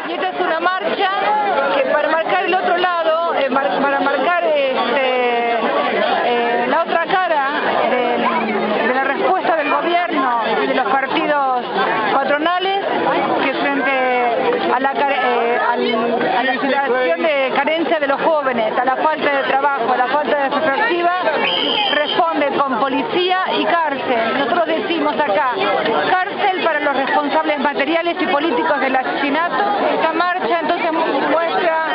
Y esta es una marcha que para marcar el otro lado, para marcar la otra cara de la respuesta del gobierno y de los partidos patronales, que frente a la situación de carencia de los jóvenes, a la falta de trabajo, a la falta de perspectiva, responden con policía y cárcel. Nosotros decimos acá, cárcel para los responsables materiales y políticos del asesinato. Esta marcha entonces muestra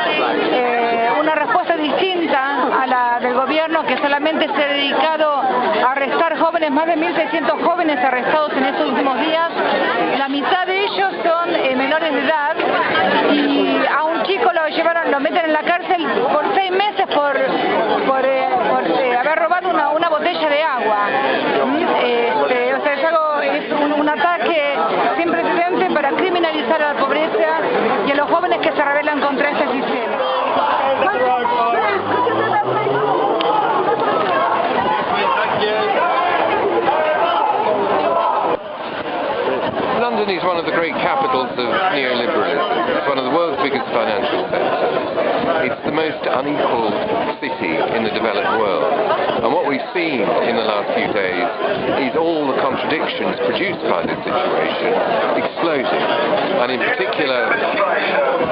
una respuesta distinta a la del gobierno, que solamente se ha dedicado a arrestar jóvenes, más de 1.600 jóvenes arrestados en estos últimos días. La mitad de ellos son menores de edad, y a un chico lo meten en la cárcel por 6 meses por haber robado una botella de agua. O sea, es un ataque sin precedentes para criminalizar a la pobreza y a los jóvenes que se rebelan contra este sistema. London is one of the great capitals of neoliberalism. It's one of the world's biggest financial centres. It's the most unequal city in the developed world. And what we've seen in the last few days is all the contradictions produced by this situation exploding. And in particular,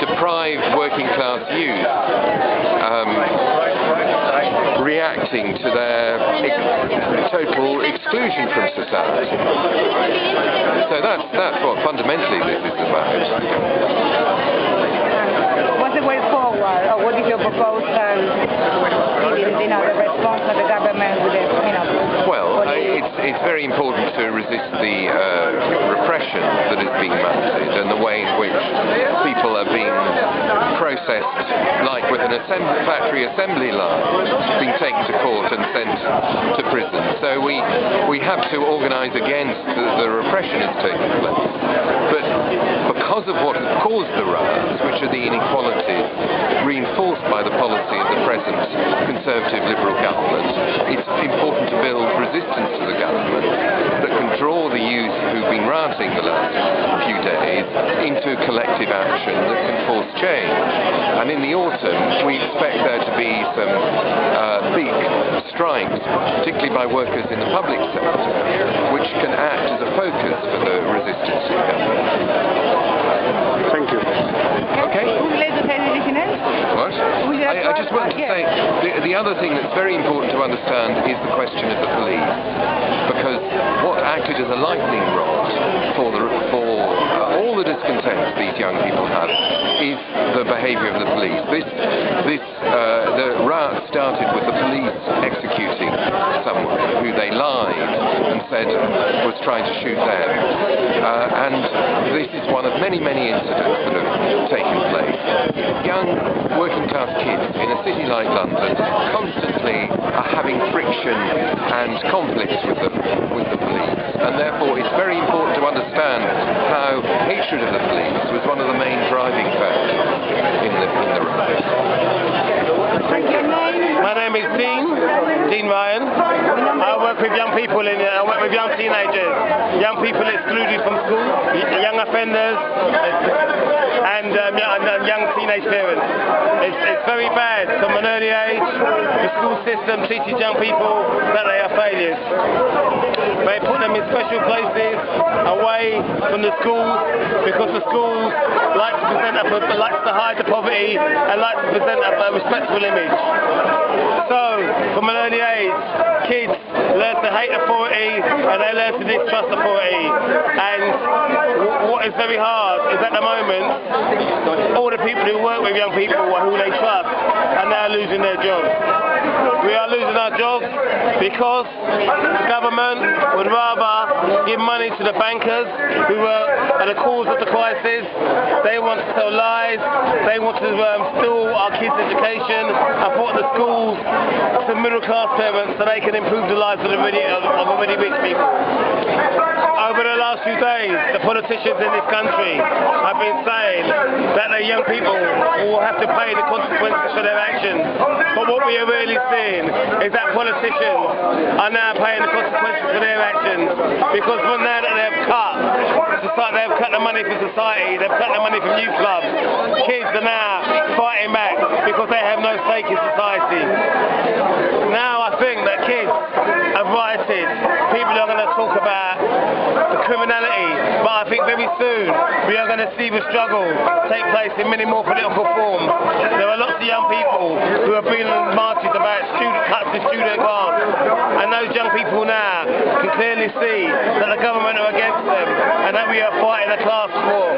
deprived working class youth reacting to their total exclusion from society. So that's what fundamentally this is about. What's the way forward, or what is your proposal, the response of the government with the, Well, it's very important to resist the repression that is being mounted and the way in which people are being processed, like with an factory assembly line, being taken to court and sent to prison. So we have to organise against the repression that's taking place. But because of what has caused the riots, which are the inequalities reinforced by the policy of the present Conservative Liberal government, it's important to build resistance to the government that can draw the youth who've been rioting the last few days into collective action that can force change. And in the autumn, we expect there to be some big strikes, particularly by workers in the public sector, which can act as a focus for the resistance to the government. Thank you. Okay. What? I just want to say, the other thing that's very important to understand is the question of the police, because what acted as a lightning rod for all the discontent these young people have is the behaviour of the police. The riot started with the police executing someone who they lied and said was trying to shoot them, and this is one of many incidents that have taken place. Young working class kids in a city like London constantly are having friction and conflicts with the police, and therefore it's very important to understand how hatred of the police was one of the main driving factors in the riots. My name is Dean Ryan. I work with young people I work with young teenagers, young people excluded from school, young offenders, and young teenage parents. It's very bad. From an early age, the school system teaches young people that they are failures. They put them in special places away from the schools, because the schools like to hide the poverty and like to present a respectful image. So, from an early age, kids learn to hate authority and they learn to distrust authority. And what is very hard is, at the moment, all the people who work with young people are who they trust, and they are losing their jobs. We are losing our jobs because the government would rather give money to the bankers who are at the cause of the crisis. They want to tell lies, they want to steal our kids' education and put the schools to middle class parents so they can improve the lives of already rich people. Over the last few days, the politicians in this country have been saying that the young people will have to pay the consequences for their actions. But what we are really seeing is that politicians are now paying the consequences for their actions, because now that they've cut society, they've cut the money from society, they've cut the money from youth clubs. Kids are now fighting back because they have no stake in society. Now I think that kids have rioted. People are going to talk about the criminality, but I think very soon we are going to see the struggle take place in many more political forms. There are lots of young people who have been on marches about cuts to student grants, and those young people now can clearly see that the government are against them and that we are fighting a class war.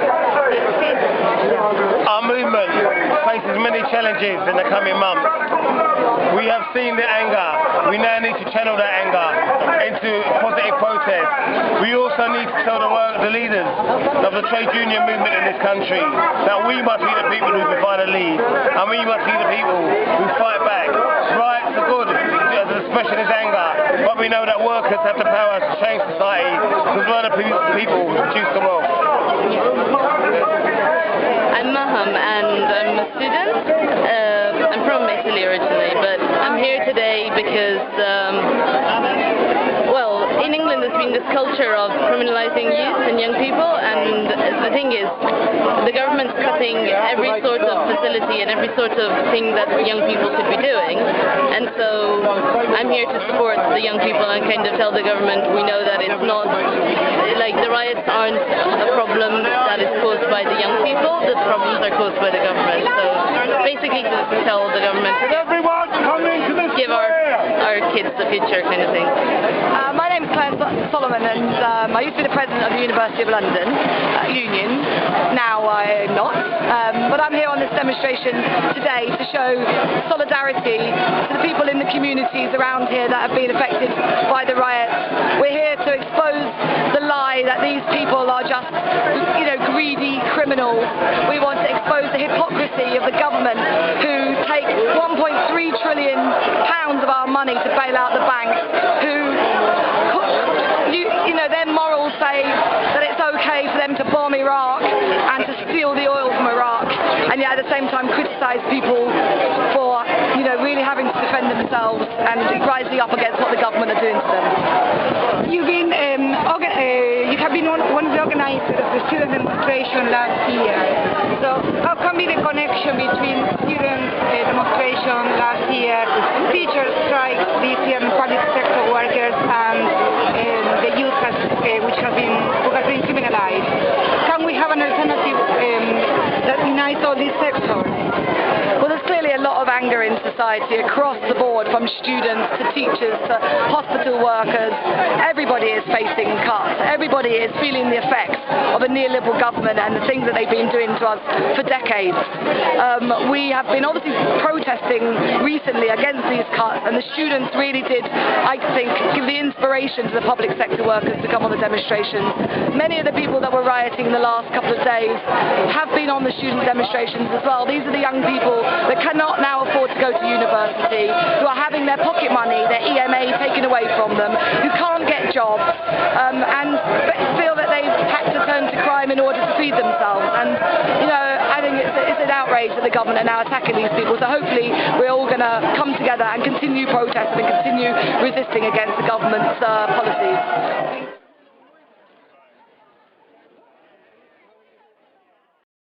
Our movement faces many challenges in the coming months. We have seen the anger. We now need to channel that anger into positive protest. We also need to tell the leaders of the trade union movement in this country that we must be the people who can find a lead, and we must be the people who fight back. Riots are good, the expression is anger, but we know that workers have the power to change society because we're the people who produce the wealth. I'm Maham and I'm a student. I'm from Italy originally, but I'm here today because, in England there's been this culture of criminalizing youth and young people, and the thing is, the government's cutting every sort of facility and every sort of thing that young people should be doing, and so I'm here to support the young people and kind of tell the government we know that it's not, like, the riots aren't a problem that is caused by the young people, the problems are caused by the government. So basically to tell the government to give our kids the future kind of thing. My name's Claire Solomon, and I used to be the president of the University of London Union. Now I'm not, but I'm here on this demonstration today to show solidarity to the people in the communities around here that have been affected by the riots. We're here to expose the lie that these people are just, greedy criminals. We want to expose the hypocrisy of the government who take 1.3 trillion pounds of our money to bail out the banks, who their morals say that it's okay for them to bomb Iraq and to steal the oil from Iraq, and yet at the same time criticize people for, really having to defend themselves and rising up against what the government are doing to them. You have been one of the organizers of the student demonstration last year. So how can be the connection between student demonstration last year, teachers strikes this year, and public sector workers, and the youth who has been criminalized? Can we have an alternative that unites all these sectors? Well, there's clearly a lot of anger in society across the board, from students to teachers to hospital workers. Everybody is facing cuts. Everybody is feeling the effects of a neoliberal government and the things that they've been doing to us for decades. We have been obviously protesting recently against these cuts, and the students really did, I think, give the inspiration to the public sector workers to come on the demonstrations. Many of the people that were rioting in the last couple of days have been on the student demonstrations as well. These are the young people that cannot now afford to go to university, who are having their pocket money, their EMA taken away from them, who can't get jobs, and feel that they've had to turn to crime in order to feed themselves. And, I think it's an outrage that the government are now attacking these people. So hopefully we're all going to come together and continue protesting and continue resisting against the government's policies.